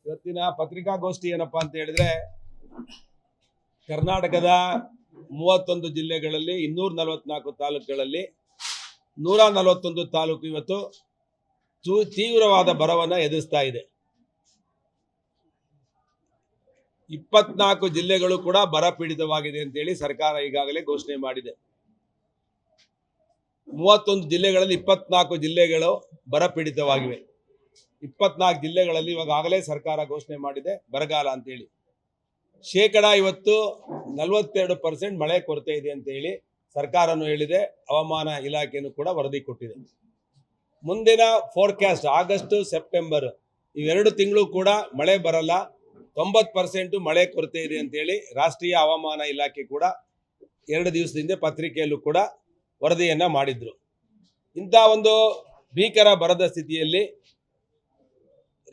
ಇವತ್ತಿನ ಪತ್ರಿಕಾಗೋಷ್ಠಿ ಏನಪ್ಪಾ ಅಂತ ಹೇಳಿದ್ರೆ, ಕರ್ನಾಟಕದ 31 ಜಿಲ್ಲೆಗಳಲ್ಲಿ 244 ತಾಲೂಕುಗಳಲ್ಲಿ 141 ತಾಲೂಕು ಇವತ್ತು ತೀವ್ರವಾದ ಬರವನ್ನು ಎದುರಿಸ್ತಾ ಇದೆ. 24 ಜಿಲ್ಲೆಗಳು ಕೂಡ ಬರ ಪೀಡಿತವಾಗಿದೆ ಅಂತೇಳಿ ಸರ್ಕಾರ ಈಗಾಗಲೇ ಘೋಷಣೆ ಮಾಡಿದೆ. 31 ಜಿಲ್ಲೆಗಳಲ್ಲಿ 24 ಜಿಲ್ಲೆಗಳು ಬರ ಪೀಡಿತವಾಗಿವೆ. 24 ಜಿಲ್ಲೆಗಳಲ್ಲಿ ಇವಾಗಲೇ ಸರ್ಕಾರ ಘೋಷಣೆ ಮಾಡಿದೆ ಬರಗಾಲ ಅಂತೇಳಿ. ಇವತ್ತು 42% ಮಳೆ ಕೊರತೆ ಇದೆ ಅಂತ ಹೇಳಿ ಸರ್ಕಾರನು ಹೇಳಿದೆ. ಹವಾಮಾನ ಇಲಾಖೆನೂ ಕೂಡ ವರದಿ ಕೊಟ್ಟಿದೆ. ಮುಂದಿನ ಫೋರ್ಕಾಸ್ಟ್ ಆಗಸ್ಟ್ ಸೆಪ್ಟೆಂಬರ್ ಇವೆರಡು ತಿಂಗಳು ಕೂಡ ಮಳೆ ಬರಲ್ಲ, 90% ಮಳೆ ಕೊರತೆ ಇದೆ ಅಂತೇಳಿ ರಾಷ್ಟ್ರೀಯ ಹವಾಮಾನ ಇಲಾಖೆ ಕೂಡ 2 ದಿವಸದಿಂದ ಪತ್ರಿಕೆಯಲ್ಲೂ ಕೂಡ ವರದಿಯನ್ನ ಮಾಡಿದ್ರು. ಇಂಥ ಒಂದು ಭೀಕರ ಬರದ ಸ್ಥಿತಿಯಲ್ಲಿ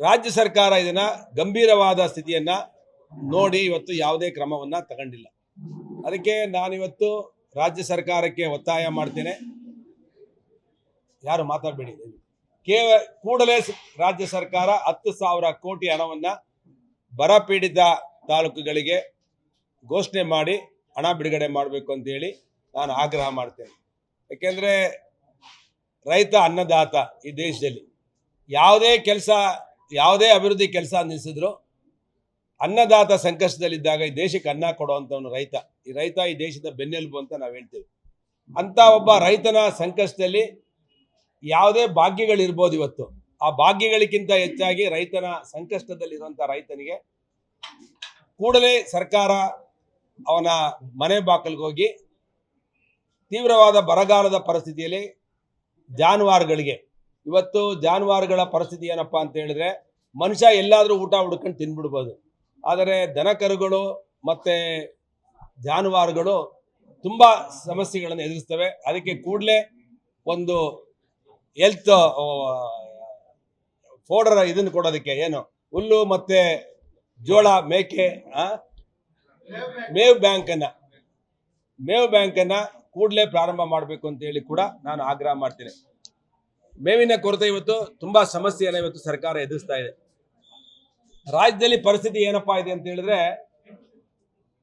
ರಾಜ್ಯ ಸರ್ಕಾರ ಇದನ್ನ ಗಂಭೀರವಾದ ಸ್ಥಿತಿಯನ್ನ ನೋಡಿ ಇವತ್ತು ಯಾವುದೇ ಕ್ರಮವನ್ನ ತಗೊಂಡಿಲ್ಲ. ಅದಕ್ಕೆ ನಾನಿವತ್ತು ರಾಜ್ಯ ಸರ್ಕಾರಕ್ಕೆ ಒತ್ತಾಯ ಮಾಡ್ತೇನೆ, ಯಾರು ಮಾತಾಡಬೇಡಿ, ಕೂಡಲೇ ರಾಜ್ಯ ಸರ್ಕಾರ 10,000 ಕೋಟಿ ಹಣವನ್ನ ಬರ ಪೀಡಿತ ತಾಲೂಕುಗಳಿಗೆ ಘೋಷಣೆ ಮಾಡಿ ಹಣ ಬಿಡುಗಡೆ ಮಾಡಬೇಕು ಅಂತೇಳಿ ನಾನು ಆಗ್ರಹ ಮಾಡ್ತೇನೆ. ಯಾಕೆಂದರೆ ರೈತ ಅನ್ನದಾತ. ಈ ದೇಶದಲ್ಲಿ ಯಾವುದೇ ಅಭಿವೃದ್ಧಿ ಕೆಲಸ ನಿಲ್ಲಿಸಿದ್ರು ಅನ್ನದಾತ ಸಂಕಷ್ಟದಲ್ಲಿದ್ದಾಗ ಈ ದೇಶಕ್ಕೆ ಅನ್ನ ಕೊಡುವಂಥವನು ರೈತ. ಈ ರೈತ ಈ ದೇಶದ ಬೆನ್ನೆಲುಬು ಅಂತ ನಾವು ಹೇಳ್ತೇವೆ. ಅಂತ ಒಬ್ಬ ರೈತನ ಸಂಕಷ್ಟದಲ್ಲಿ ಯಾವುದೇ ಭಾಗ್ಯಗಳಿರ್ಬೋದು, ಇವತ್ತು ಆ ಭಾಗ್ಯಗಳಿಗಿಂತ ಹೆಚ್ಚಾಗಿ ರೈತನ ಸಂಕಷ್ಟದಲ್ಲಿರುವಂಥ ರೈತನಿಗೆ ಕೂಡಲೇ ಸರ್ಕಾರ ಅವನ ಮನೆ ಬಾಗಿಲಿಗೆ ಹೋಗಿ ತೀವ್ರವಾದ ಬರಗಾಲದ ಪರಿಸ್ಥಿತಿಯಲ್ಲಿ ಜಾನುವಾರುಗಳಿಗೆ, ಇವತ್ತು ಜಾನುವಾರುಗಳ ಪರಿಸ್ಥಿತಿ ಏನಪ್ಪಾ ಅಂತ ಹೇಳಿದ್ರೆ, ಮನುಷ್ಯ ಎಲ್ಲಾದರೂ ಊಟ ಹುಡ್ಕೊಂಡು ತಿನ್ಬಿಡ್ಬೋದು, ಆದರೆ ದನ ಕರುಗಳು ಮತ್ತೆ ಜಾನುವಾರುಗಳು ತುಂಬಾ ಸಮಸ್ಯೆಗಳನ್ನು ಎದುರಿಸ್ತವೆ. ಅದಕ್ಕೆ ಕೂಡಲೇ ಒಂದು ಹೆಲ್ತ್ ಫೋಡರ್ ಇದನ್ನು ಕೊಡೋದಕ್ಕೆ, ಏನು ಹುಲ್ಲು ಮತ್ತೆ ಜೋಳ, ಮೇಕೆ, ಮೇವ್ ಬ್ಯಾಂಕನ್ನು ಕೂಡಲೇ ಪ್ರಾರಂಭ ಮಾಡಬೇಕು ಅಂತ ಹೇಳಿ ಕೂಡ ನಾನು ಆಗ್ರಹ ಮಾಡ್ತೇನೆ. ಮೇವಿನ ಕೊರತೆ ಇವತ್ತು ತುಂಬಾ ಸಮಸ್ಯೆಯನ್ನು ಇವತ್ತು ಸರ್ಕಾರ ಎದುರಿಸ್ತಾ ಇದೆ. ರಾಜ್ಯದಲ್ಲಿ ಪರಿಸ್ಥಿತಿ ಏನಪ್ಪಾ ಇದೆ ಅಂತ ಹೇಳಿದ್ರೆ,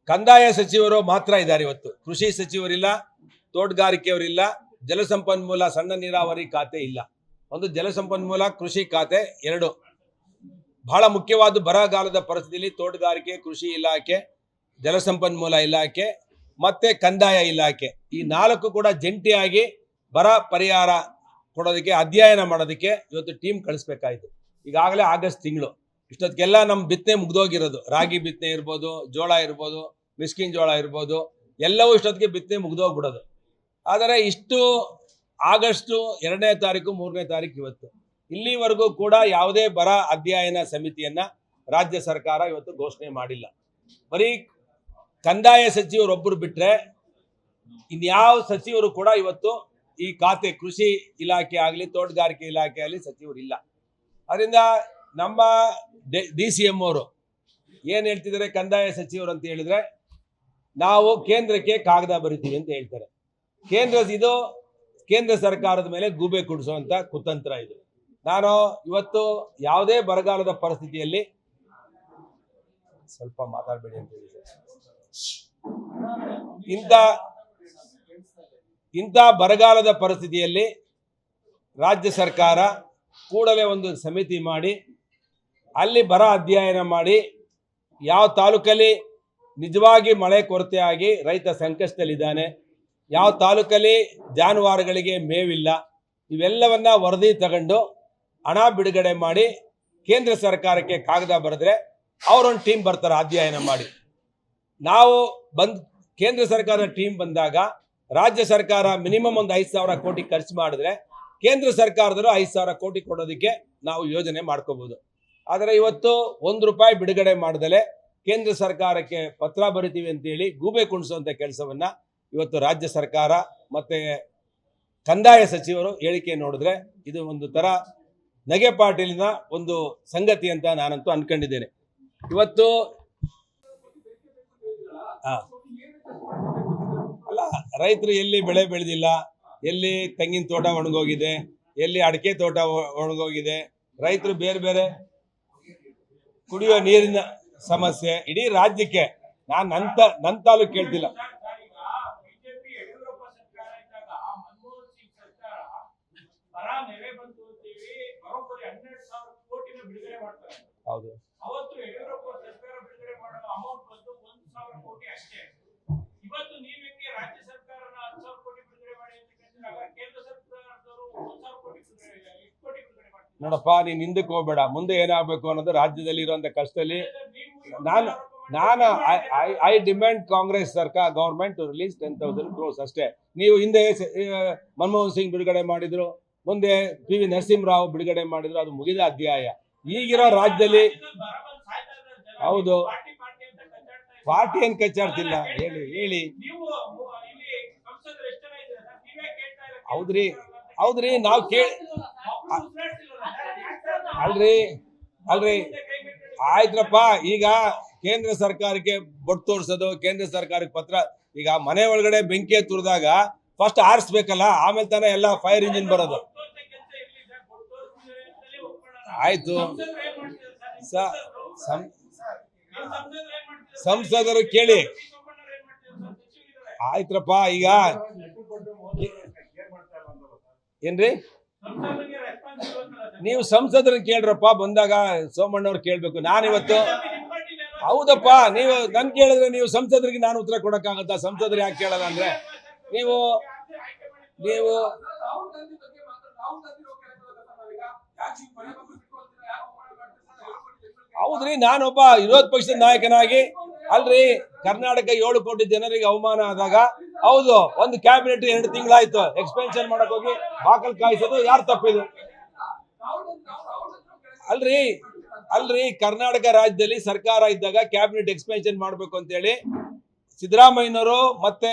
ಕಂದಾಯ ಸಚಿವರು ಮಾತ್ರ ಇದ್ದಾರೆ ಇವತ್ತು. ಕೃಷಿ ಸಚಿವರಿಲ್ಲ, ತೋಟಗಾರಿಕೆಯವರಿಲ್ಲ, ಜಲಸಂಪನ್ಮೂಲ ಸಣ್ಣ ನೀರಾವರಿ ಖಾತೆ ಇಲ್ಲ. ಒಂದು ಜಲಸಂಪನ್ಮೂಲ ಕೃಷಿ ಖಾತೆ, 2 ಬಹಳ ಮುಖ್ಯವಾದ ಬರಗಾಲದ ಪರಿಸ್ಥಿತಿಯಲ್ಲಿ ತೋಟಗಾರಿಕೆ, ಕೃಷಿ ಇಲಾಖೆ, ಜಲಸಂಪನ್ಮೂಲ ಇಲಾಖೆ ಮತ್ತೆ ಕಂದಾಯ ಇಲಾಖೆ, ಈ 4 ಕೂಡ ಜಂಟಿಯಾಗಿ ಬರ ಪರಿಹಾರ ಕೊಡೋದಕ್ಕೆ, ಅಧ್ಯಯನ ಮಾಡೋದಕ್ಕೆ ಇವತ್ತು ಟೀಮ್ ಕಳಿಸ್ಬೇಕಾಯ್ತು. ಈಗಾಗಲೇ ಆಗಸ್ಟ್ ತಿಂಗಳು, ಇಷ್ಟೊತ್ತಿಗೆಲ್ಲ ನಮ್ಮ ಬಿತ್ತನೆ ಮುಗ್ದೋಗಿರೋದು. ರಾಗಿ ಬಿತ್ತನೆ ಇರ್ಬೋದು, ಜೋಳ ಇರ್ಬೋದು, ಮಿಸ್ಕಿನ್ ಜೋಳ ಇರ್ಬೋದು, ಎಲ್ಲವೂ ಇಷ್ಟೊತ್ತಿಗೆ ಬಿತ್ತನೆ ಮುಗ್ದೋಗ್ಬಿಡೋದು. ಆದರೆ ಇಷ್ಟು ಆಗಸ್ಟ್ 2ನೇ ತಾರೀಕು 3ನೇ ತಾರೀಕು ಇವತ್ತು ಇಲ್ಲಿವರೆಗೂ ಕೂಡ ಯಾವುದೇ ಬರ ಅಧ್ಯಯನ ಸಮಿತಿಯನ್ನ ರಾಜ್ಯ ಸರ್ಕಾರ ಇವತ್ತು ಘೋಷಣೆ ಮಾಡಿಲ್ಲ. ಬರೀ ಕಂದಾಯ ಸಚಿವರೊಬ್ಬರು ಬಿಟ್ರೆ ಇನ್ಯಾವ ಸಚಿವರು ಕೂಡ ಇವತ್ತು ಈ ಖಾತೆ, ಕೃಷಿ ಇಲಾಖೆ ಆಗಲಿ ತೋಟಗಾರಿಕೆ ಇಲಾಖೆ ಆಗಲಿ ಸಚಿವರಿಲ್ಲ. ಅದರಿಂದ ನಮ್ಮ DCM ಅವರು ಏನು ಹೇಳ್ತಿದ್ದಾರೆ, ಕಂದಾಯ ಸಚಿವರು ಅಂತ ಹೇಳಿದ್ರೆ ನಾವು ಕೇಂದ್ರಕ್ಕೆ ಕಾಗದ ಬರಿತೀವಿ ಅಂತ ಹೇಳ್ತಾರೆ. ಕೇಂದ್ರ ಸರ್ಕಾರದ ಮೇಲೆ ಗೂಬೆ ಕುಡಿಸುವಂತ ಕುತಂತ್ರ ಇದು. ನಾನು ಇವತ್ತು ಯಾವುದೇ ಬರಗಾಲದ ಪರಿಸ್ಥಿತಿಯಲ್ಲಿ, ಸ್ವಲ್ಪ ಮಾತಾಡಬೇಡಿ ಅಂತ ಹೇಳಿ, ಇಂಥ ಬರಗಾಲದ ಪರಿಸ್ಥಿತಿಯಲ್ಲಿ ರಾಜ್ಯ ಸರ್ಕಾರ ಕೂಡಲೇ ಒಂದು ಸಮಿತಿ ಮಾಡಿ ಅಲ್ಲಿ ಬರ ಅಧ್ಯಯನ ಮಾಡಿ, ಯಾವ ತಾಲೂಕಲ್ಲಿ ನಿಜವಾಗಿ ಮಳೆ ಕೊರತೆ ಆಗಿ ರೈತ ಸಂಕಷ್ಟದಲ್ಲಿದ್ದಾನೆ, ಯಾವ ತಾಲೂಕಲ್ಲಿ ಜಾನುವಾರುಗಳಿಗೆ ಮೇವಿಲ್ಲ, ಇವೆಲ್ಲವನ್ನ ವರದಿ ತಗೊಂಡು ಹಣ ಬಿಡುಗಡೆ ಮಾಡಿ ಕೇಂದ್ರ ಸರ್ಕಾರಕ್ಕೆ ಕಾಗದ ಬರೆದ್ರೆ ಅವರೊಂದು ಟೀಮ್ ಬರ್ತಾರೆ ಅಧ್ಯಯನ ಮಾಡಿ. ನಾವು ಕೇಂದ್ರ ಸರ್ಕಾರದ ಟೀಮ್ ಬಂದಾಗ ರಾಜ್ಯ ಸರ್ಕಾರ ಮಿನಿಮಮ್ ಒಂದು 5,000 ಕೋಟಿ ಖರ್ಚು ಮಾಡಿದ್ರೆ ಕೇಂದ್ರ ಸರ್ಕಾರದವರು 5,000 ಕೋಟಿ ಕೊಡೋದಕ್ಕೆ ನಾವು ಯೋಜನೆ ಮಾಡ್ಕೋಬಹುದು. ಆದರೆ ಇವತ್ತು ₹1 ಬಿಡುಗಡೆ ಮಾಡ್ದಲೆ ಕೇಂದ್ರ ಸರ್ಕಾರಕ್ಕೆ ಪತ್ರ ಬರಿತೀವಿ ಅಂತೇಳಿ ಗೂಬೆ ಕುಣಿಸುವಂತ ಕೆಲಸವನ್ನ ಇವತ್ತು ರಾಜ್ಯ ಸರ್ಕಾರ ಮತ್ತೆ ಕಂದಾಯ ಸಚಿವರು ಹೇಳಿಕೆ ನೋಡಿದ್ರೆ ಇದು ಒಂದು ತರ ನಗೆಪಾಟೀಲಿನ ಒಂದು ಸಂಗತಿ ಅಂತ ನಾನಂತೂ ಅನ್ಕೊಂಡಿದ್ದೇನೆ. ಇವತ್ತು ಅಲ್ಲ, ರೈತರು ಎಲ್ಲಿ ಬೆಳೆ ಬೆಳೆದಿಲ್ಲ, ಎಲ್ಲಿ ತೆಂಗಿನ ತೋಟ ಒಣಗೋಗಿದೆ, ಎಲ್ಲಿ ಅಡಿಕೆ ತೋಟ ಒಣಗೋಗಿದೆ, ರೈತರು ಬೇರೆ ಬೇರೆ ಕುಡಿಯುವ ನೀರಿನ ಸಮಸ್ಯೆ ಇಡೀ ರಾಜ್ಯಕ್ಕೆ. ನಾನು ನನ್ನ ತಾಲೂಕು ಕೇಳ್ತಿಲ್ಲ. ಹೌದು, ನೋಡಪ್ಪ, ನೀನ್ ಹಿಂದಕ್ಕೆ ಹೋಗ್ಬೇಡ. ಮುಂದೆ ಏನಾಗಬೇಕು ಅನ್ನೋದು ರಾಜ್ಯದಲ್ಲಿ ಇರುವಂತ ಕಷ್ಟದಲ್ಲಿ ನಾನು ಐ ಡಿಮ್ಯಾಂಡ್ ಕಾಂಗ್ರೆಸ್ ಸರ್ಕಾರ ಗವರ್ಮೆಂಟ್ ಟು ರಿಲೀಸ್ 10,000 crores ಅಷ್ಟೇ. ನೀವು ಹಿಂದೆ ಮನಮೋಹನ್ ಸಿಂಗ್ ಬಿಡುಗಡೆ ಮಾಡಿದ್ರು, ಮುಂದೆ PV ನರಸಿಂಹರಾವ್ ಬಿಡುಗಡೆ ಮಾಡಿದ್ರು, ಅದು ಮುಗಿದ ಅಧ್ಯಾಯ. ಈಗಿರೋ ರಾಜ್ಯದಲ್ಲಿ ಹೌದು, ಪಾರ್ಟಿ ಏನ್ ಕಚ್ಚಾಡ್ತಿಲ್ಲ. ಹೇಳಿ ಹೌದ್ರಿ ನಾವು ಅಲ್ರಿ ಆಯ್ತ್ರಪ್ಪ. ಈಗ ಕೇಂದ್ರ ಸರ್ಕಾರಕ್ಕೆ ಬೊಟ್ಟು ತೋರ್ಸೋದು, ಕೇಂದ್ರ ಸರ್ಕಾರಕ್ಕೆ ಪತ್ರ. ಈಗ ಮನೆ ಒಳಗಡೆ ಬೆಂಕಿ ತುರಿದಾಗ ಫಸ್ಟ್ ಆರಿಸ್ಬೇಕಲ್ಲ, ಆಮೇಲೆ ತಾನೇ ಎಲ್ಲ ಫೈರ್ ಇಂಜಿನ್ ಬರೋದು. ಆಯ್ತು, ಸಂಸದರು ಕೇಳಿ. ಆಯ್ತ್ರಪ್ಪ, ಈಗ ಏನ್ರಿ ನೀವು ಸಂಸದರನ್ನ ಕೇಳ್ರಪ್ಪ. ಬಂದಾಗ ಸೋಮಣ್ಣವ್ರು ಕೇಳ್ಬೇಕು. ನಾನಿವತ್ತು ಹೌದಪ್ಪ, ನೀವು ನನ್ ಕೇಳಿದ್ರೆ ನೀವು ಸಂಸದರಿಗೆ ನಾನು ಉತ್ತರ ಕೊಡಕ್ಕಾಗತ್ತಾ? ಸಂಸದರು ಯಾಕೆ ಕೇಳಲ್ಲ ಅಂದ್ರೆ ನೀವು ಹೌದ್ರಿ, ನಾನೊಬ್ಬ ವಿರೋಧ ಪಕ್ಷದ ನಾಯಕನಾಗಿ ಅಲ್ರಿ, ಕರ್ನಾಟಕ 7 ಕೋಟಿ ಜನರಿಗೆ ಅವಮಾನ ಆದಾಗ ಹೌದು, ಒಂದು ಕ್ಯಾಬಿನೆಟ್ 2 ತಿಂಗಳಾಯ್ತು, ಎಕ್ಸ್ಪೆನ್ಷನ್ ಮಾಡಕ್ ಹೋಗಿ ಬಾಕಲ್ ಕಾಯಿಸೋದು ಯಾರು ತಪ್ಪಿದು? ಅಲ್ರಿ ಕರ್ನಾಟಕ ರಾಜ್ಯದಲ್ಲಿ ಸರ್ಕಾರ ಇದ್ದಾಗ ಕ್ಯಾಬಿನೆಟ್ ಎಕ್ಸ್ಪೆನ್ಷನ್ ಮಾಡ್ಬೇಕು ಅಂತ ಹೇಳಿ ಸಿದ್ದರಾಮಯ್ಯನವರು ಮತ್ತೆ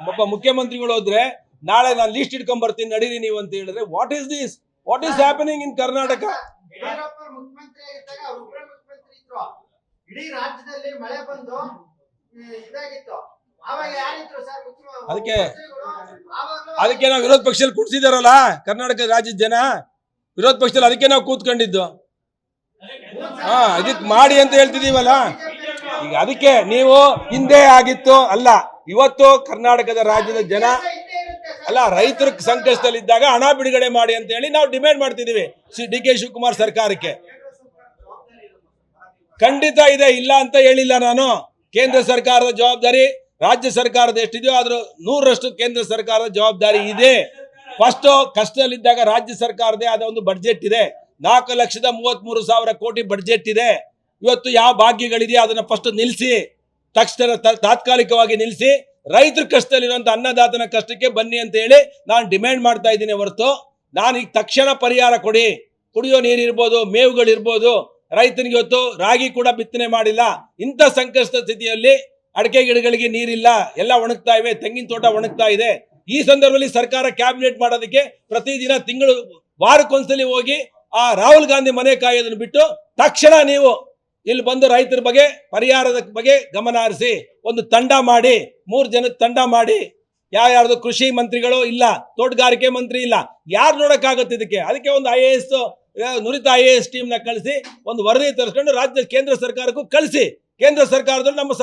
ಒಬ್ಬ ಮುಖ್ಯಮಂತ್ರಿಗಳು ಹೋದ್ರೆ, ನಾಳೆ ನಾನು ಲೀಸ್ಟ್ ಇಟ್ಕೊಂಡ್ ಬರ್ತೀನಿ ನಡೀರಿ ನೀವು ಅಂತ ಹೇಳಿದ್ರೆ, what is this? What is happening in Karnataka? ಇಡೀ ರಾಜ್ಯದಲ್ಲಿ ಮಳೆ ಬಂದು ಇದಾಗಿತ್ತು. ಅದಕ್ಕೆ ನಾವು ವಿರೋಧ ಪಕ್ಷದಲ್ಲಿ ಕೂಡ್ಸಿದಾರಲ್ಲ ಕರ್ನಾಟಕ ರಾಜ್ಯದ ಜನ, ವಿರೋಧ ಪಕ್ಷದಲ್ಲಿ ಅದಕ್ಕೆ ನಾವು ಕೂತ್ಕೊಂಡಿದ್ದು. ಇದಕ್ ಮಾಡಿ ಅಂತ ಹೇಳ್ತಿದೀವಲ್ಲ. ಈಗ ಅದಕ್ಕೆ ನೀವು ಹಿಂದೆ ಆಗಿತ್ತು ಅಲ್ಲ, ಇವತ್ತು ಕರ್ನಾಟಕದ ರಾಜ್ಯದ ಜನ ಅಲ್ಲ, ರೈತರ ಸಂಕಷ್ಟದಲ್ಲಿದ್ದಾಗ ಹಣ ಬಿಡುಗಡೆ ಮಾಡಿ ಅಂತ ಹೇಳಿ ನಾವು ಡಿಮ್ಯಾಂಡ್ ಮಾಡ್ತಿದೀವಿ DK ಶಿವಕುಮಾರ್ ಸರ್ಕಾರಕ್ಕೆ. ಖಂಡಿತ ಇದೆ, ಇಲ್ಲ ಅಂತ ಹೇಳಿಲ್ಲ ನಾನು. ಕೇಂದ್ರ ಸರ್ಕಾರದ ಜವಾಬ್ದಾರಿ ರಾಜ್ಯ ಸರ್ಕಾರದ ಎಷ್ಟಿದೆಯೋ ಅದ್ರ 100ರಷ್ಟು ಕೇಂದ್ರ ಸರ್ಕಾರದ ಜವಾಬ್ದಾರಿ ಇದೆ. ಫಸ್ಟ್ ಕಷ್ಟದಲ್ಲಿದ್ದಾಗ ರಾಜ್ಯ ಸರ್ಕಾರದೇ ಆದ ಒಂದು ಬಡ್ಜೆಟ್ ಇದೆ. 4,33,000 ಕೋಟಿ ಬಡ್ಜೆಟ್ ಇದೆ. ಇವತ್ತು ಯಾವ ಭಾಗ್ಯಗಳಿದೆಯೋ ಅದನ್ನ ಫಸ್ಟ್ ನಿಲ್ಲಿಸಿ, ತಕ್ಷಣ ತಾತ್ಕಾಲಿಕವಾಗಿ ನಿಲ್ಲಿಸಿ, ರೈತರ ಕಷ್ಟದಲ್ಲಿರುವಂತ ಅನ್ನದಾತನ ಕಷ್ಟಕ್ಕೆ ಬನ್ನಿ ಅಂತ ಹೇಳಿ ನಾನು ಡಿಮ್ಯಾಂಡ್ ಮಾಡ್ತಾ ಇದ್ದೀನಿ ಹೊರತು, ನಾನು ಈಗ ತಕ್ಷಣ ಪರಿಹಾರ ಕೊಡಿ. ಕುಡಿಯೋ ನೀರಿರ್ಬೋದು, ಮೇವುಗಳಿರ್ಬೋದು, ರೈತನಿಗೆ ಇವತ್ತು ರಾಗಿ ಕೂಡ ಬಿತ್ತನೆ ಮಾಡಿಲ್ಲ. ಇಂಥ ಸಂಕಷ್ಟ ಸ್ಥಿತಿಯಲ್ಲಿ ಅಡಿಕೆ ಗಿಡಗಳಿಗೆ ನೀರಿಲ್ಲ, ಎಲ್ಲ ಒಣಗ್ತಾ ಇವೆ, ತೆಂಗಿನ ತೋಟ ಒಣಗ್ತಾ ಇದೆ. ಈ ಸಂದರ್ಭದಲ್ಲಿ ಸರ್ಕಾರ ಕ್ಯಾಬಿನೆಟ್ ಮಾಡೋದಕ್ಕೆ ಪ್ರತಿದಿನ ತಿಂಗಳು ವಾರಕ್ಕೊಂದ್ಸಲಿ ಹೋಗಿ ಆ ರಾಹುಲ್ ಗಾಂಧಿ ಮನೆ ಕಾಯೋದನ್ನು ಬಿಟ್ಟು ತಕ್ಷಣ ನೀವು ಇಲ್ಲಿ ಬಂದು ರೈತರ ಬಗ್ಗೆ ಪರಿಹಾರದ ಬಗ್ಗೆ ಗಮನ ಹರಿಸಿ ಒಂದು ತಂಡ ಮಾಡಿ, 3 ಜನದ ತಂಡ ಮಾಡಿ. ಯಾರ್ದು ಕೃಷಿ ಮಂತ್ರಿಗಳು ಇಲ್ಲ, ತೋಟಗಾರಿಕೆ ಮಂತ್ರಿ ಇಲ್ಲ, ಯಾರು ನೋಡಕ್ಕಾಗುತ್ತೆ ಇದಕ್ಕೆ? ಅದಕ್ಕೆ ಒಂದು IAS ನುರಿತ IAS ಟೀಮ್ನ ಕಳಿಸಿ ಒಂದು ವರದಿ ತರಿಸ್ಕೊಂಡು ರಾಜ್ಯ ಕೇಂದ್ರ ಸರ್ಕಾರಕ್ಕೂ ಕಳಿಸಿ. ಕೇಂದ್ರ ಸರ್ಕಾರದಲ್ಲಿ ನಮ್ಮ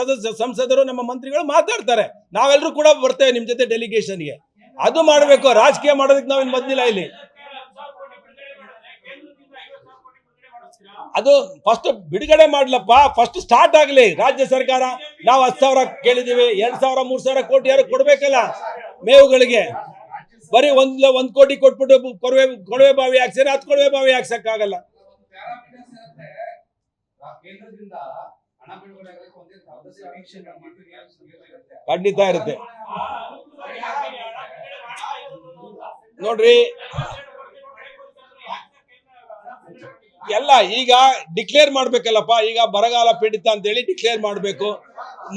ಸಂಸದರು ನಮ್ಮ ಮಂತ್ರಿಗಳು ಮಾತಾಡ್ತಾರೆ, ನಾವೆಲ್ಲರೂ ಕೂಡ ಬರ್ತೇವೆ ನಿಮ್ಮ ಜೊತೆ ಡೆಲಿಗೇಷನ್ಗೆ. ಅದು ಮಾಡಬೇಕು. ರಾಜಕೀಯ ಮಾಡೋದಕ್ಕೆ ನಾವೇನು ಬಂದಿಲ್ಲ ಇಲ್ಲಿ. ಅದು ಫಸ್ಟ್ ಬಿಡುಗಡೆ ಮಾಡ್ಲಪ್ಪ, ಫಸ್ಟ್ ಸ್ಟಾರ್ಟ್ ಆಗ್ಲಿ ರಾಜ್ಯ ಸರ್ಕಾರ. ನಾವು 10,000 ಕೇಳಿದೀವಿ, 2,000 3,000 ಕೋಟಿ ಯಾರು ಕೊಡ್ಬೇಕಲ್ಲ ಮೇವುಗಳಿಗೆ. ಬರೀ 1 ಕೋಟಿ ಕೊಟ್ಬಿಟ್ಟು ಕೊಳವೆ ಬಾವಿ ಹಾಕ್ಸಿದ್ರೆ 10 ಕೊಳವೆ ಬಾವಿ ಹಾಕ್ಸಕ್ಕಾಗಲ್ಲ. ಖಂಡಿತ ಇರುತ್ತೆ ನೋಡ್ರಿ. ಎಲ್ಲ ಈಗ ಡಿಕ್ಲೇರ್ ಮಾಡ್ಬೇಕಲ್ಲಪ್ಪ. ಈಗ ಬರಗಾಲ ಪೀಡಿತ ಅಂತ ಹೇಳಿ ಡಿಕ್ಲೇರ್ ಮಾಡಬೇಕು.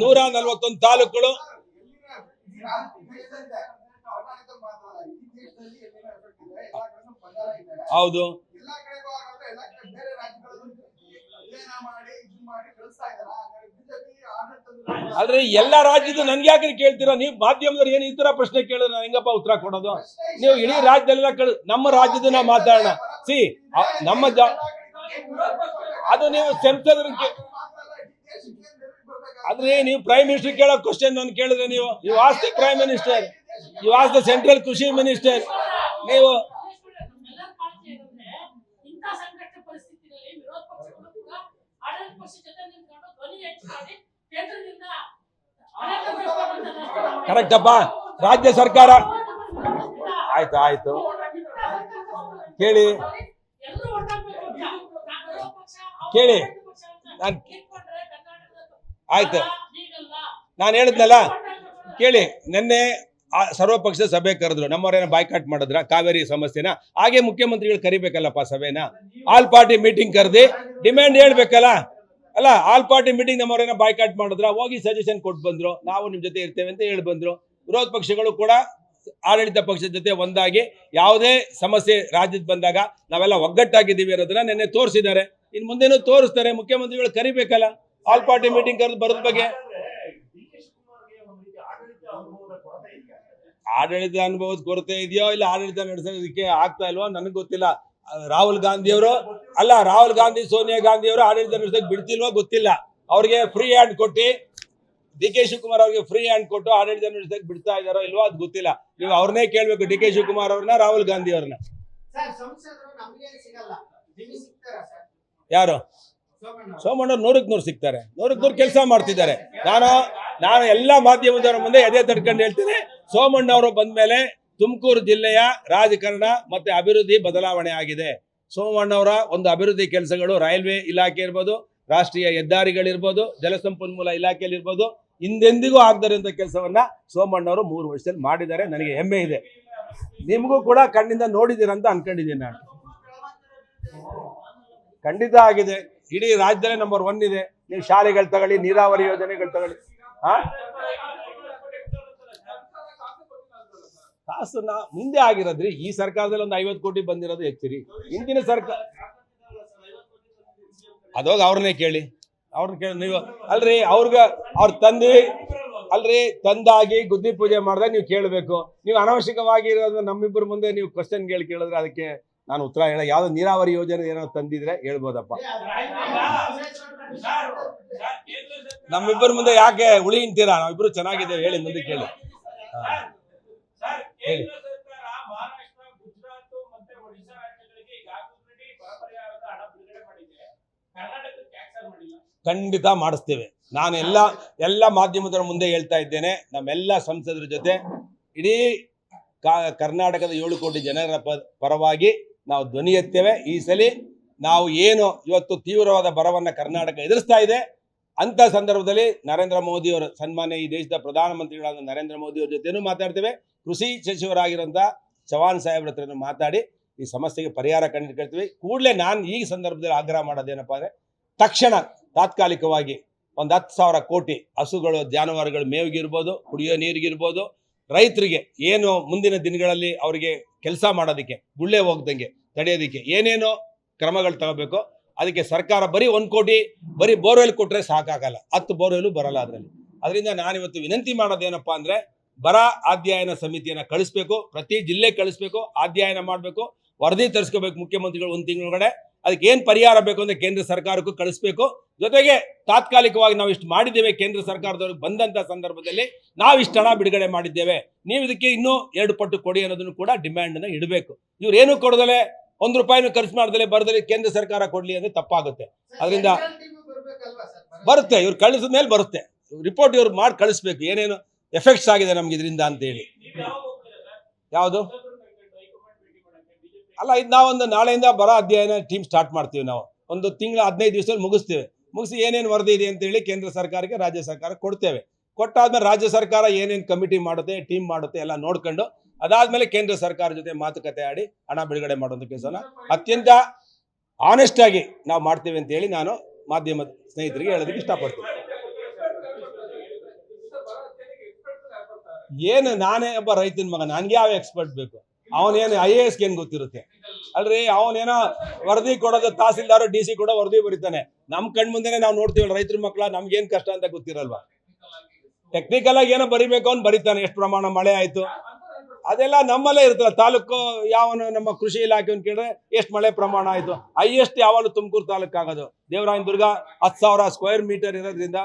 141 ತಾಲೂಕುಗಳು. ಹೌದು, ಆದ್ರೆ ಎಲ್ಲ ರಾಜ್ಯದ ನನ್ಗೆ ಯಾಕೆ ಕೇಳ್ತೀರಾ ನೀವು? ಮಾಧ್ಯಮದವ್ರು ಏನು ಈ ತರ ಪ್ರಶ್ನೆ ಕೇಳಿದ್ರೆ ನಾನು ಹೆಂಗಪ್ಪ ಉತ್ತರ ಕೊಡೋದು? ನೀವು ಇಡೀ ರಾಜ್ಯದಲ್ಲ ನಮ್ಮ ರಾಜ್ಯದ ನಾವು ಮಾತಾಡೋಣ. ನಮ್ಮ ಅದು ನೀವು ಸಂಸದರಿಗೆ ಆದ್ರೆ ನೀವು ಪ್ರೈಮ್ ಮಿನಿಸ್ಟರ್ ಕೇಳೋ ಕ್ವಶನ್ ನಾನು ಕೇಳಿದ್ರೆ ನೀವು you as the prime minister, you as the central ಕೃಷಿ ಮಿನಿಸ್ಟರ್. ನೀವು ಕರೆಕ್ಟ್ ಅಪ್ಪ. ರಾಜ್ಯ ಸರ್ಕಾರ ಆಯ್ತು ಕೇಳಿ ಆಯ್ತು, ನಾನು ಹೇಳಿದ್ನಲ್ಲ ಕೇಳಿ. ನಿನ್ನೆ ಸರ್ವಪಕ್ಷ ಸಭೆ ಕರೆದ್ರು, ನಮ್ಮವರೇನ ಬಾಯ್ಕಾಟ್ ಮಾಡಿದ್ರ ಕಾವೇರಿ ಸಮಸ್ಯೆನ? ಹಾಗೆ ಮುಖ್ಯಮಂತ್ರಿಗಳು ಕರಿಬೇಕಲ್ಲಪ್ಪ ಸಭೆನ, ಆಲ್ ಪಾರ್ಟಿ ಮೀಟಿಂಗ್ ಕರೆದಿ ಡಿಮ್ಯಾಂಡ್ ಹೇಳ್ಬೇಕಲ್ಲ. ಅಲ್ಲ, ಆಲ್ ಪಾರ್ಟಿ ಮೀಟಿಂಗ್ ನಮ್ಮವರೇನ ಬಾಯ್ಕಾಟ್ ಮಾಡಿದ್ರ, ಹೋಗಿ ಸಜೆಷನ್ ಕೊಟ್ಟು ಬಂದ್ರು, ನಾವು ನಿಮ್ ಜೊತೆ ಇರ್ತೇವೆ ಅಂತ ಹೇಳಿ ಬಂದ್ರು. ವಿರೋಧ ಪಕ್ಷಗಳು ಕೂಡ ಆಡಳಿತ ಪಕ್ಷದ ಜೊತೆ ಒಂದಾಗಿ ಯಾವುದೇ ಸಮಸ್ಯೆ ರಾಜ್ಯದ ಬಂದಾಗ ನಾವೆಲ್ಲ ಒಗ್ಗಟ್ಟಾಗಿದ್ದೀವಿ ಅನ್ನೋದನ್ನ ನಿನ್ನೆ ತೋರಿಸಿದ್ದಾರೆ. ಇನ್ನು ಮುಂದೇನು ತೋರಿಸ್ತಾರೆ. ಮುಖ್ಯಮಂತ್ರಿಗಳು ಕರಿಬೇಕಲ್ಲ ಆಲ್ ಪಾರ್ಟಿ ಮೀಟಿಂಗ್ ಕರೆದು ಬರೋದ್ ಬಗ್ಗೆ. ಆಡಳಿತ ಅನುಭವದ ಕೊರತೆ ಇದೆಯೋ ಇಲ್ಲ ಆಡಳಿತ ನಡೆಸೋದಕ್ಕೆ ಆಗ್ತಾ ಇಲ್ವೋ ನನಗೆ ಗೊತ್ತಿಲ್ಲ. ರಾಹುಲ್ ಗಾಂಧಿ ಸೋನಿಯಾ ಗಾಂಧಿ ಅವರು ಆಡಳಿತ ನಡೆಸೋಕೆ ಬಿಡ್ತಿಲ್ವೋ ಗೊತ್ತಿಲ್ಲ. ಅವ್ರಿಗೆ ಫ್ರೀ ಹ್ಯಾಂಡ್ ಕೊಟ್ಟು ಡಿ.ಕೆ. ಶಿವಕುಮಾರ್ ಅವ್ರಿಗೆ ಫ್ರೀ ಹ್ಯಾಂಡ್ ಕೊಟ್ಟು ಆಡಳಿತ ನಡೆಸೋಕೆ ಬಿಡ್ತಾ ಇದಾರೋ ಇಲ್ವೋ ಅದು ಗೊತ್ತಿಲ್ಲ. ನೀವು ಅವ್ರನ್ನೇ ಕೇಳ್ಬೇಕು, ಡಿ.ಕೆ. ಶಿವಕುಮಾರ್ ಅವ್ರನ್ನ, ರಾಹುಲ್ ಗಾಂಧಿ ಅವ್ರನ್ನ. ಯಾರು? ಸೋಮಣ್ಣ 100ಕ್ಕೆ 100 ಸಿಗ್ತಾರೆ, 100ಕ್ಕೆ 100 ಕೆಲಸ ಮಾಡ್ತಿದ್ದಾರೆ. ನಾನು ಎಲ್ಲಾ ಮಾಧ್ಯಮದವರ ಮುಂದೆ ಎದೆ ತಡ್ಕೊಂಡು ಹೇಳ್ತೀನಿ, ಸೋಮಣ್ಣ ಅವರು ಬಂದ ಮೇಲೆ ತುಮಕೂರು ಜಿಲ್ಲೆಯ ರಾಜಕಾರಣ ಮತ್ತೆ ಅಭಿವೃದ್ಧಿ ಬದಲಾವಣೆ ಆಗಿದೆ. ಸೋಮಣ್ಣ ಅವರ ಒಂದು ಅಭಿವೃದ್ಧಿ ಕೆಲಸಗಳು ರೈಲ್ವೆ ಇಲಾಖೆ ಇರ್ಬೋದು, ರಾಷ್ಟ್ರೀಯ ಹೆದ್ದಾರಿಗಳಿರ್ಬೋದು, ಜಲಸಂಪನ್ಮೂಲ ಇಲಾಖೆಯಲ್ಲಿ ಇರ್ಬೋದು, ಹಿಂದೆಂದಿಗೂ ಆಗದಿರುವಂತ ಕೆಲಸವನ್ನ ಸೋಮಣ್ಣ ಅವರು 3 ವರ್ಷದಲ್ಲಿ ಮಾಡಿದ್ದಾರೆ. ನನಗೆ ಹೆಮ್ಮೆ ಇದೆ. ನಿಮಗೂ ಕೂಡ ಕಣ್ಣಿಂದ ನೋಡಿದ್ದೀರಂತ ಅನ್ಕೊಂಡಿದ್ದೀನಿ ನಾನು. ಖಂಡಿತ ಆಗಿದೆ. ಇಡೀ ರಾಜ್ಯದಲ್ಲೇ ನಂಬರ್ 1 ಇದೆ. ನೀವು ಶಾಲೆಗಳು ತಗೊಳ್ಳಿ, ನೀರಾವರಿ ಯೋಜನೆಗಳು ತಗೊಳ್ಳಿ. ಕಾಸು ಮುಂದೆ ಆಗಿರೋದ್ರಿ. ಈ ಸರ್ಕಾರದಲ್ಲಿ ಒಂದು 50 ಕೋಟಿ ಬಂದಿರೋದು ಹೆಚ್ಚಿರಿ. ಹಿಂದಿನ ಸರ್ಕಾರ ಅದೋಗ ಅವ್ರನ್ನೇ ಕೇಳಿ ನೀವು. ಅಲ್ರಿ ಅವ್ರ ತಂದಾಗಿ ಗುದ್ದಿ ಪೂಜೆ ಮಾಡಿದಾಗ ನೀವು ಕೇಳಬೇಕು. ನೀವು ಅನವಶ್ಯಕವಾಗಿ ಇರೋದು ನಮ್ಮಿಬ್ಬರ ಮುಂದೆ ನೀವು ಕ್ವಶನ್ ಕೇಳಿದ್ರೆ ಅದಕ್ಕೆ ನಾನು ಉತ್ತರ ಹೇಳ. ಯಾವ್ದು ನೀರಾವರಿ ಯೋಜನೆ ಏನೋ ತಂದಿದ್ರೆ ಹೇಳ್ಬೋದಪ್ಪ. ನಮ್ಮಿಬ್ಬರ ಮುಂದೆ ಯಾಕೆ ಉಳಿ ಇಂತೀರಾ? ನಾವಿಬ್ರು ಚೆನ್ನಾಗಿದ್ದೇವೆ, ಹೇಳಿ ಮುಂದೆ ಕೇಳಿ. ಹೇಳಿ. ಖಂಡಿತ ಮಾಡಿಸ್ತೇವೆ. ನಾನು ಎಲ್ಲ ಮಾಧ್ಯಮದವರ ಮುಂದೆ ಹೇಳ್ತಾ ಇದ್ದೇನೆ, ನಮ್ಮೆಲ್ಲ ಸಂಸದರ ಜೊತೆ ಇಡೀ ಕರ್ನಾಟಕದ 7 ಕೋಟಿ ಜನರ ಪರವಾಗಿ ನಾವು ಧ್ವನಿ ಎತ್ತೇವೆ. ಈ ಸಲ ನಾವು ಏನು ಇವತ್ತು ತೀವ್ರವಾದ ಬರವನ್ನ ಕರ್ನಾಟಕ ಎದುರಿಸ್ತಾ ಇದೆ ಅಂತ ಸಂದರ್ಭದಲ್ಲಿ ನರೇಂದ್ರ ಮೋದಿ ಅವರ ಸನ್ಮಾನ್ಯ ಈ ದೇಶದ ಪ್ರಧಾನಮಂತ್ರಿಗಳಾದ ನರೇಂದ್ರ ಮೋದಿ ಅವರ ಜೊತೆನೂ ಮಾತಾಡ್ತೇವೆ. ಕೃಷಿ ಸಚಿವರಾಗಿರುವಂಥ ಚವಾಣ್ ಸಾಹೇಬ್ರ ಹತ್ರ ಮಾತಾಡಿ ಈ ಸಮಸ್ಯೆಗೆ ಪರಿಹಾರ ಕಂಡುಕೊಳ್ತೀವಿ. ಕೂಡಲೇ ನಾನು ಈ ಸಂದರ್ಭದಲ್ಲಿ ಆಗ್ರಹ ಮಾಡೋದೇನಪ್ಪ ಅಂದರೆ, ತಕ್ಷಣ ತಾತ್ಕಾಲಿಕವಾಗಿ ಒಂದು 10,000 ಕೋಟಿ ಹಸುಗಳು, ಜಾನುವಾರುಗಳು ಮೇವಿಗಿರ್ಬೋದು, ಕುಡಿಯೋ ನೀರಿಗಿರ್ಬೋದು, ರೈತರಿಗೆ ಏನು ಮುಂದಿನ ದಿನಗಳಲ್ಲಿ ಅವರಿಗೆ ಕೆಲಸ ಮಾಡೋದಕ್ಕೆ, ಗುಳ್ಳೆ ಹೋಗ್ದಂಗೆ ತಡೆಯೋದಕ್ಕೆ ಏನೇನೋ ಕ್ರಮಗಳು ತಗೋಬೇಕು. ಅದಕ್ಕೆ ಸರ್ಕಾರ ಬರೀ 1 ಕೋಟಿ ಬರೀ ಬೋರ್ವೆಲ್ ಕೊಟ್ಟರೆ ಸಾಕಾಗಲ್ಲ, 10 ಬೋರ್ವೆಲ್ ಬರಲ್ಲ ಅದರಲ್ಲಿ. ಅದರಿಂದ ನಾನಿವತ್ತು ವಿನಂತಿ ಮಾಡೋದೇನಪ್ಪ ಅಂದರೆ, ಬರ ಅಧ್ಯಯನ ಸಮಿತಿಯನ್ನು ಕಳಿಸ್ಬೇಕು, ಪ್ರತಿ ಜಿಲ್ಲೆ ಕಳಿಸ್ಬೇಕು, ಅಧ್ಯಯನ ಮಾಡಬೇಕು, ವರದಿ ತರಿಸ್ಕೋಬೇಕು ಮುಖ್ಯಮಂತ್ರಿಗಳು 1 ತಿಂಗಳೊಳಗಡೆ. ಅದಕ್ಕೆ ಏನು ಪರಿಹಾರ ಬೇಕು ಅಂದರೆ ಕೇಂದ್ರ ಸರ್ಕಾರಕ್ಕೂ ಕಳಿಸ್ಬೇಕು. ಜೊತೆಗೆ ತಾತ್ಕಾಲಿಕವಾಗಿ ನಾವು ಇಷ್ಟು ಮಾಡಿದ್ದೇವೆ, ಕೇಂದ್ರ ಸರ್ಕಾರದವ್ರಿಗೆ ಬಂದಂಥ ಸಂದರ್ಭದಲ್ಲಿ ನಾವು ಇಷ್ಟು ಹಣ ಬಿಡುಗಡೆ ಮಾಡಿದ್ದೇವೆ, ನೀವು ಇದಕ್ಕೆ ಇನ್ನೂ 2 ಪಟ್ಟು ಕೊಡಿ ಅನ್ನೋದನ್ನು ಕೂಡ ಡಿಮ್ಯಾಂಡನ್ನು ಇಡಬೇಕು. ಇವ್ರು ಏನೂ ಕೊಡದಲೆ, 1 ರೂಪಾಯಿನೂ ಖರ್ಚು ಮಾಡ್ದಲೆ ಬರದಲ್ಲಿ ಕೇಂದ್ರ ಸರ್ಕಾರ ಕೊಡಲಿ ಅಂದರೆ ತಪ್ಪಾಗುತ್ತೆ. ಅದರಿಂದ ಬರುತ್ತೆ, ಇವ್ರು ಕಳಿಸಿದ ಮೇಲೆ ಬರುತ್ತೆ ರಿಪೋರ್ಟ್, ಇವ್ರು ಮಾಡಿ ಕಳಿಸ್ಬೇಕು ಏನೇನು ಎಫೆಕ್ಟ್ಸ್ ಆಗಿದೆ ನಮ್ಗೆ ಇದರಿಂದ ಅಂತೇಳಿ. ಯಾವುದು ಅಲ್ಲ, ಇದು ನಾವೊಂದು ನಾಳೆಯಿಂದ ಬರ ಅಧ್ಯಯನ ಟೀಮ್ ಸ್ಟಾರ್ಟ್ ಮಾಡ್ತೀವಿ. ನಾವು ಒಂದು ತಿಂಗಳ 15 ದಿವಸದಲ್ಲಿ ಮುಗಿಸಿ ಏನೇನು ವರದಿ ಇದೆ ಅಂತೇಳಿ ಕೇಂದ್ರ ಸರ್ಕಾರಕ್ಕೆ, ರಾಜ್ಯ ಸರ್ಕಾರ ಕೊಡ್ತೇವೆ. ಕೊಟ್ಟಾದ್ಮೇಲೆ ರಾಜ್ಯ ಸರ್ಕಾರ ಏನೇನು ಕಮಿಟಿ ಮಾಡುತ್ತೆ, ಟೀಮ್ ಮಾಡುತ್ತೆ ಎಲ್ಲ ನೋಡ್ಕೊಂಡು, ಅದಾದ್ಮೇಲೆ ಕೇಂದ್ರ ಸರ್ಕಾರ ಜೊತೆ ಮಾತುಕತೆ ಆಡಿ ಹಣ ಬಿಡುಗಡೆ ಮಾಡುವಂಥ ಕೆಲಸನ ಅತ್ಯಂತ ಆನೆಸ್ಟ್ ಆಗಿ ನಾವು ಮಾಡ್ತೇವೆ ಅಂತ ಹೇಳಿ ನಾನು ಮಾಧ್ಯಮದ ಸ್ನೇಹಿತರಿಗೆ ಹೇಳೋದಕ್ಕೆ ಇಷ್ಟಪಡ್ತೀನಿ. ಏನು ನಾನೇ ಒಬ್ಬ ರೈತನ ಮಗ, ನನಗೆ ಯಾವ ಎಕ್ಸ್ಪರ್ಟ್ ಬೇಕು? ಅವನೇನು IAS ಏನು ಗೊತ್ತಿರುತ್ತೆ ಅಲ್ರಿ? ಅವನೇನೋ ವರದಿ ಕೊಡೋದು ತಹಸೀಲ್ದಾರ್ DC ಕೂಡ ವರದಿ ಬರೀತಾನೆ. ನಮ್ಮ ಕಣ್ ಮುಂದೆನೆ ನಾವು ನೋಡ್ತೀವಲ್ಲ ರೈತರ ಮಕ್ಕಳ, ನಮ್ಗೇನು ಕಷ್ಟ ಅಂತ ಗೊತ್ತಿರಲ್ವಾ? ಟೆಕ್ನಿಕಲ್ ಆಗಿ ಏನೋ ಬರಿಬೇಕು ಅವ್ನು ಬರೀತಾನೆ, ಎಷ್ಟು ಪ್ರಮಾಣ ಮಳೆ ಆಯ್ತು, ಅದೆಲ್ಲ ನಮ್ಮಲ್ಲೇ ಇರ್ತಲ್ಲ. ತಾಲೂಕು ಯಾವನು ನಮ್ಮ ಕೃಷಿ ಇಲಾಖೆಯನ್ನು ಕೇಳಿದ್ರೆ ಎಷ್ಟು ಮಳೆ ಪ್ರಮಾಣ ಆಯಿತು, ಹೈಯೆಸ್ಟ್ ಯಾವಾಗಲೂ ತುಮಕೂರು ತಾಲೂಕು ಆಗೋದು. ದೇವರಾಯನದುರ್ಗ 10,000 ಸ್ಕ್ವೇರ್ ಮೀಟರ್ ಇರೋದ್ರಿಂದ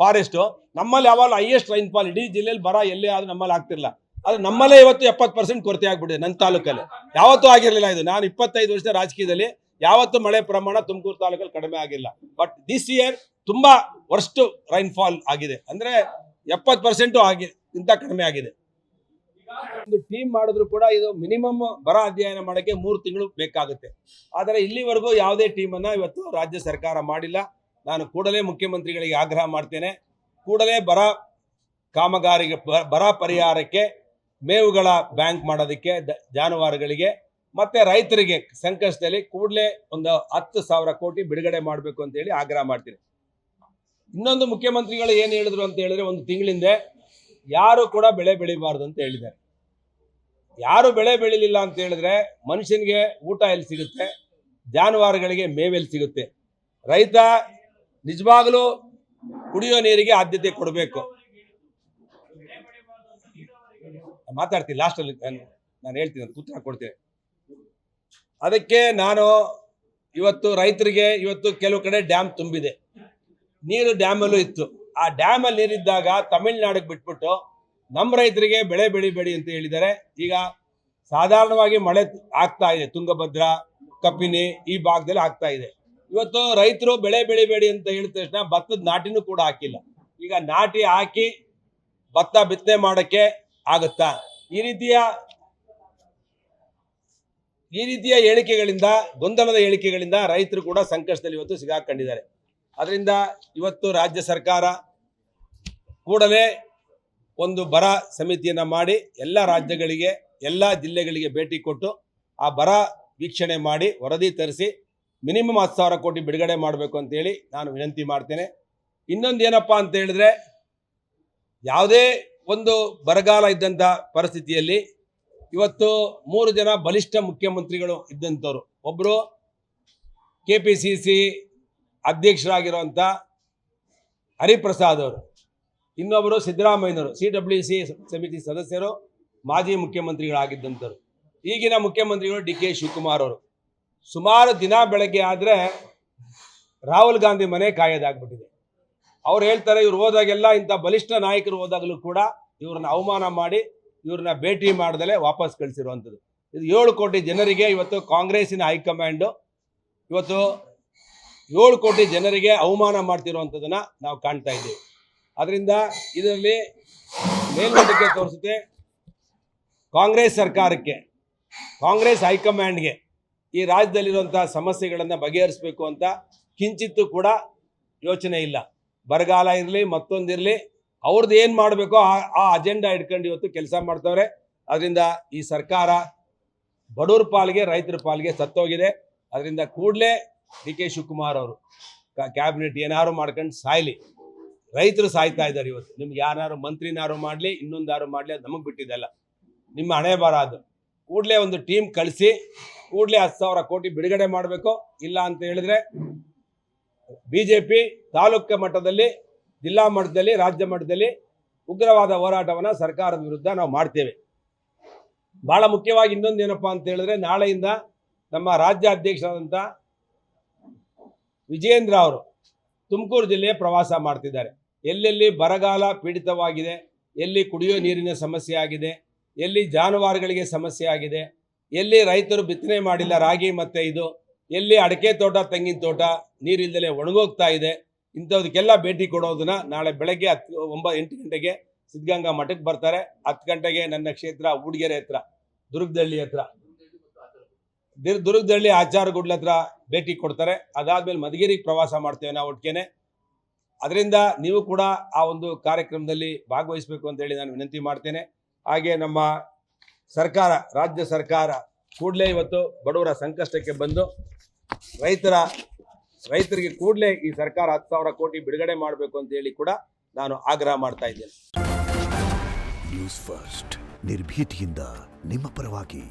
ಫಾರೆಸ್ಟು ನಮ್ಮಲ್ಲಿ ಯಾವಾಗಲೂ ಹೈಯೆಸ್ಟ್ ರೈನ್ಫಾಲ್ ಇಡೀ ಜಿಲ್ಲೆಯಲ್ಲಿ ಬರ ಎಲ್ಲೇ ಆದ್ರೂ ನಮ್ಮಲ್ಲಿ ಆಗ್ತಿರಲಿಲ್ಲ. ಅದು ನಮ್ಮಲ್ಲೇ ಇವತ್ತು 70% ಕೊರತೆ ಆಗ್ಬಿಟ್ಟಿದೆ ನನ್ನ ತಾಲೂಕಲ್ಲಿ. ಯಾವತ್ತೂ ಆಗಿರಲಿಲ್ಲ ಇದು. ನಾನು 25 ವರ್ಷದ ರಾಜಕೀಯದಲ್ಲಿ ಯಾವತ್ತೂ ಮಳೆ ಪ್ರಮಾಣ ತುಮಕೂರು ತಾಲೂಕಲ್ಲಿ ಕಡಿಮೆ ಆಗಿಲ್ಲ. ಬಟ್ ದಿಸ್ ಇಯರ್ ತುಂಬಾ ವರ್ಸ್ಟ್ ರೈನ್ಫಾಲ್ ಆಗಿದೆ, ಅಂದ್ರೆ 70% ಇಂತ ಕಡಿಮೆ ಆಗಿದೆ. ಒಂದು ಟೀಮ್ ಮಾಡಿದ್ರು ಕೂಡ ಇದು ಮಿನಿಮಮ್ ಬರ ಅಧ್ಯಯನ ಮಾಡೋಕ್ಕೆ 3 ತಿಂಗಳು ಬೇಕಾಗುತ್ತೆ. ಆದರೆ ಇಲ್ಲಿವರೆಗೂ ಯಾವುದೇ ಟೀಮನ್ನ ಇವತ್ತು ರಾಜ್ಯ ಸರ್ಕಾರ ಮಾಡಿಲ್ಲ. ನಾನು ಕೂಡಲೇ ಮುಖ್ಯಮಂತ್ರಿಗಳಿಗೆ ಆಗ್ರಹ ಮಾಡ್ತೇನೆ, ಕೂಡಲೇ ಬರ ಕಾಮಗಾರಿಗೆ ಬರ ಪರಿಹಾರಕ್ಕೆ ಮೇವುಗಳ ಬ್ಯಾಂಕ್ ಮಾಡೋದಕ್ಕೆ ಜಾನುವಾರುಗಳಿಗೆ ಮತ್ತೆ ರೈತರಿಗೆ ಸಂಕಷ್ಟದಲ್ಲಿ ಕೂಡಲೇ ಒಂದು 10,000 ಕೋಟಿ ಬಿಡುಗಡೆ ಮಾಡಬೇಕು ಅಂತ ಹೇಳಿ ಆಗ್ರಹ ಮಾಡ್ತೀನಿ. ಇನ್ನೊಂದು ಮುಖ್ಯಮಂತ್ರಿಗಳು ಏನು ಹೇಳಿದ್ರು ಅಂತ ಹೇಳಿದ್ರೆ, ಒಂದು ತಿಂಗಳಿಂದ ಯಾರು ಕೂಡ ಬೆಳೆ ಬೆಳಿಬಾರ್ದು ಅಂತ ಹೇಳಿದ್ದಾರೆ. ಯಾರು ಬೆಳೆ ಬೆಳಿಲಿಲ್ಲ ಅಂತ ಹೇಳಿದ್ರೆ ಮನುಷ್ಯನಿಗೆ ಊಟ ಎಲ್ಲಿ ಸಿಗುತ್ತೆ, ಜಾನುವಾರುಗಳಿಗೆ ಮೇವೆಲ್ಲಿ ಸಿಗುತ್ತೆ. ರೈತ ನಿಜವಾಗ್ಲೂ ಕುಡಿಯೋ ನೀರಿಗೆ ಆದ್ಯತೆ ಕೊಡಬೇಕು. ಮಾತಾಡ್ತೀನಿ ಲಾಸ್ಟಲ್ಲಿ, ನಾನು ಹೇಳ್ತೀನಿ, ಉತ್ತರ ಕೊಡ್ತೀನಿ. ಅದಕ್ಕೆ ನಾನು ಇವತ್ತು ರೈತರಿಗೆ ಇವತ್ತು ಕೆಲವು ಕಡೆ ಡ್ಯಾಮ್ ತುಂಬಿದೆ, ನೀರು ಡ್ಯಾಮಲ್ಲೂ ಇತ್ತು. ಆ ಡ್ಯಾಮಲ್ಲಿ ನೀರಿದ್ದಾಗ ತಮಿಳ್ನಾಡಿಗೆ ಬಿಟ್ಬಿಟ್ಟು ನಮ್ಮ ರೈತರಿಗೆ ಬೆಳೆ ಬೆಳಿಬೇಡಿ ಅಂತ ಹೇಳಿದ್ದಾರೆ. ಈಗ ಸಾಧಾರಣವಾಗಿ ಮಳೆ ಆಗ್ತಾ ಇದೆ, ತುಂಗಭದ್ರಾ, ಕಪಿನಿ ಈ ಭಾಗದಲ್ಲಿ ಆಗ್ತಾ ಇದೆ. ಇವತ್ತು ರೈತರು ಬೆಳೆ ಬೆಳಿಬೇಡಿ ಅಂತ ಹೇಳಿದ ತಕ್ಷಣ ಭತ್ತದ ನಾಟಿನೂ ಕೂಡ ಹಾಕಿಲ್ಲ. ಈಗ ನಾಟಿ ಹಾಕಿ ಭತ್ತ ಬಿತ್ತನೆ ಮಾಡೋಕ್ಕೆ ಆಗುತ್ತಾ? ಈ ರೀತಿಯ ಹೇಳಿಕೆಗಳಿಂದ, ಗೊಂದಲದ ಹೇಳಿಕೆಗಳಿಂದ ರೈತರು ಕೂಡ ಸಂಕಷ್ಟದಲ್ಲಿ ಇವತ್ತು ಸಿಗಾಕೊಂಡಿದ್ದಾರೆ. ಅದರಿಂದ ಇವತ್ತು ರಾಜ್ಯ ಸರ್ಕಾರ ಕೂಡಲೇ ಒಂದು ಬರ ಸಮಿತಿಯನ್ನು ಮಾಡಿ ಎಲ್ಲ ರಾಜ್ಯಗಳಿಗೆ, ಎಲ್ಲ ಜಿಲ್ಲೆಗಳಿಗೆ ಭೇಟಿ ಕೊಟ್ಟು ಆ ಬರ ವೀಕ್ಷಣೆ ಮಾಡಿ ವರದಿ ತರಿಸಿ ಮಿನಿಮಮ್ 10,000 ಕೋಟಿ ಬಿಡುಗಡೆ ಮಾಡಬೇಕು ಅಂತೇಳಿ ನಾನು ವಿನಂತಿ ಮಾಡ್ತೇನೆ. ಇನ್ನೊಂದು ಏನಪ್ಪ ಅಂತ ಹೇಳಿದ್ರೆ, ಯಾವುದೇ ಒಂದು ಬರಗಾಲ ಇದ್ದಂಥ ಪರಿಸ್ಥಿತಿಯಲ್ಲಿ ಇವತ್ತು 3 ಜನ ಬಲಿಷ್ಠ ಮುಖ್ಯಮಂತ್ರಿಗಳು ಇದ್ದಂಥವ್ರು. ಒಬ್ಬರು KPCC ಅಧ್ಯಕ್ಷರಾಗಿರುವಂಥ ಹರಿಪ್ರಸಾದ್ ಅವರು, ಇನ್ನೊಬ್ಬರು ಸಿದ್ದರಾಮಯ್ಯನವರು, CWC ಸಮಿತಿ ಸದಸ್ಯರು, ಮಾಜಿ ಮುಖ್ಯಮಂತ್ರಿಗಳಾಗಿದ್ದಂಥವ್ರು. ಈಗಿನ ಮುಖ್ಯಮಂತ್ರಿಗಳು DK ಶಿವಕುಮಾರ್ ಅವರು. ಸುಮಾರು ದಿನ ಬೆಳಗ್ಗೆ ಆದರೆ ರಾಹುಲ್ ಗಾಂಧಿ ಮನೆ ಕಾಯೋದಾಗ್ಬಿಟ್ಟಿದೆ. ಅವ್ರು ಹೇಳ್ತಾರೆ, ಇವ್ರು ಹೋದಾಗೆಲ್ಲ, ಇಂಥ ಬಲಿಷ್ಠ ನಾಯಕರು ಹೋದಾಗಲೂ ಕೂಡ ಇವ್ರನ್ನ ಅವಮಾನ ಮಾಡಿ ಇವ್ರನ್ನ ಭೇಟಿ ಮಾಡ್ದಲೇ ವಾಪಸ್ ಕಳಿಸಿರುವಂಥದ್ದು. ಇದು 7 ಕೋಟಿ ಜನರಿಗೆ ಇವತ್ತು ಕಾಂಗ್ರೆಸ್ಸಿನ ಹೈಕಮಾಂಡು ಇವತ್ತು 7 ಕೋಟಿ ಜನರಿಗೆ ಅವಮಾನ ಮಾಡ್ತಿರುವಂಥದ್ದನ್ನು ನಾವು ಕಾಣ್ತಾ ಇದ್ದೀವಿ. ಅದರಿಂದ ಇದರಲ್ಲಿ ಮೇಲ್ನೋಟಕ್ಕೆ ತೋರಿಸುತ್ತೆ, ಕಾಂಗ್ರೆಸ್ ಸರ್ಕಾರಕ್ಕೆ, ಕಾಂಗ್ರೆಸ್ ಹೈಕಮಾಂಡ್ಗೆ ಈ ರಾಜ್ಯದಲ್ಲಿರುವಂಥ ಸಮಸ್ಯೆಗಳನ್ನು ಬಗೆಹರಿಸಬೇಕು ಅಂತ ಕಿಂಚಿತ್ತೂ ಕೂಡ ಯೋಚನೆ ಇಲ್ಲ. ಬರಗಾಲ ಇರಲಿ, ಮತ್ತೊಂದಿರಲಿ, ಅವ್ರದ್ದು ಏನು ಮಾಡಬೇಕೋ ಆ ಅಜೆಂಡಾ ಇಟ್ಕೊಂಡು ಇವತ್ತು ಕೆಲಸ ಮಾಡ್ತವ್ರೆ. ಅದರಿಂದ ಈ ಸರ್ಕಾರ ಬಡವ್ರ ಪಾಲಿಗೆ, ರೈತರ ಪಾಲಿಗೆ ಸತ್ತೋಗಿದೆ. ಅದರಿಂದ ಕೂಡಲೇ DK ಶಿವಕುಮಾರ್ ಅವರು ಕ್ಯಾಬಿನೆಟ್ ಏನಾದ್ರು ಮಾಡ್ಕೊಂಡು ಸಾಯ್ಲಿ. ರೈತರು ಸಾಯ್ತಾ ಇದ್ದಾರೆ ಇವತ್ತು. ನಿಮ್ಗೆ ಯಾರು ಮಂತ್ರಿನಾರು ಮಾಡಲಿ, ಇನ್ನೊಂದಾರು ಮಾಡಲಿ, ಅದು ನಮಗೆ ಬಿಟ್ಟಿದ್ದಲ್ಲ, ನಿಮ್ಮ ಹಣೆ ಬರ ಅದು. ಕೂಡಲೇ ಒಂದು ಟೀಮ್ ಕಳಿಸಿ ಕೂಡಲೇ 10,000 ಕೋಟಿ ಬಿಡುಗಡೆ ಮಾಡಬೇಕು. ಇಲ್ಲ ಅಂತ ಹೇಳಿದ್ರೆ BJP ತಾಲೂಕು ಮಟ್ಟದಲ್ಲಿ, ಜಿಲ್ಲಾ ಮಟ್ಟದಲ್ಲಿ, ರಾಜ್ಯ ಮಟ್ಟದಲ್ಲಿ ಉಗ್ರವಾದ ಹೋರಾಟವನ್ನು ಸರ್ಕಾರದ ವಿರುದ್ಧ ನಾವು ಮಾಡ್ತೇವೆ. ಬಹಳ ಮುಖ್ಯವಾಗಿ ಇನ್ನೊಂದು ಏನಪ್ಪ ಅಂತ ಹೇಳಿದ್ರೆ, ನಾಳೆಯಿಂದ ನಮ್ಮ ರಾಜ್ಯ ಅಧ್ಯಕ್ಷರಾದಂಥ ವಿಜಯೇಂದ್ರ ಅವರು ತುಮಕೂರು ಜಿಲ್ಲೆಯ ಪ್ರವಾಸ ಮಾಡ್ತಿದ್ದಾರೆ. ಎಲ್ಲೆಲ್ಲಿ ಬರಗಾಲ ಪೀಡಿತವಾಗಿದೆ, ಎಲ್ಲಿ ಕುಡಿಯೋ ನೀರಿನ ಸಮಸ್ಯೆ ಆಗಿದೆ, ಎಲ್ಲಿ ಜಾನುವಾರುಗಳಿಗೆ ಸಮಸ್ಯೆ ಆಗಿದೆ, ಎಲ್ಲಿ ರೈತರು ಬಿತ್ತನೆ ಮಾಡಿಲ್ಲ ರಾಗಿ ಮತ್ತು ಇದು, ಎಲ್ಲಿ ಅಡಿಕೆ ತೋಟ, ತೆಂಗಿನ ತೋಟ ನೀರಿಲ್ದಲೇ ಒಣಗೋಗ್ತಾ ಇದೆ, ಇಂಥದಕ್ಕೆಲ್ಲ ಭೇಟಿ ಕೊಡೋದನ್ನ ನಾಳೆ ಬೆಳಗ್ಗೆ 8 ಗಂಟೆಗೆ ಸಿದ್ಧಗಂಗಾ ಮಠಕ್ಕೆ ಬರ್ತಾರೆ. 10 ಗಂಟೆಗೆ ನನ್ನ ಕ್ಷೇತ್ರ ಊಡ್ಗೆರೆ ಹತ್ರ, ದುರ್ಗದಳ್ಳಿ ಹತ್ರ, ದುರ್ಗದಳ್ಳಿ ಆಚಾರಗುಡ್ಲ ಹತ್ರ ಭೇಟಿ ಕೊಡ್ತಾರೆ. ಅದಾದ್ಮೇಲೆ ಮಧುಗಿರಿಗೆ ಪ್ರವಾಸ ಮಾಡ್ತೇವೆ ನಾವು ಒಟ್ಟಿಗೆ. ಅದರಿಂದ ನೀವು ಕೂಡ ಆ ಒಂದು ಕಾರ್ಯಕ್ರಮದಲ್ಲಿ ಭಾಗವಹಿಸಬೇಕು ಅಂತೇಳಿ ನಾನು ವಿನಂತಿ ಮಾಡ್ತೇನೆ. ಹಾಗೆ ನಮ್ಮ ಸರ್ಕಾರ, ರಾಜ್ಯ ಸರ್ಕಾರ ಕೂಡಲೇ ಇವತ್ತು ಬಡವರ ಸಂಕಷ್ಟಕ್ಕೆ ಬಂದು ರೈತರಿಗೆ ಕೂಡಲೇ ಈ ಸರ್ಕಾರ 10,000 ಕೋಟಿ ಬಿಡುಗಡೆ ಮಾಡಬೇಕು ಅಂತ ಹೇಳಿ ಕೂಡ ನಾನು ಆಗ್ರಹ ಮಾಡ್ತಾ ಇದ್ದೇನೆ. ನ್ಯೂಸ್ ಫಸ್ಟ್, ನಿರ್ಭೀತಿಯಿಂದ ನಿಮ್ಮ ಪರವಾಗಿ.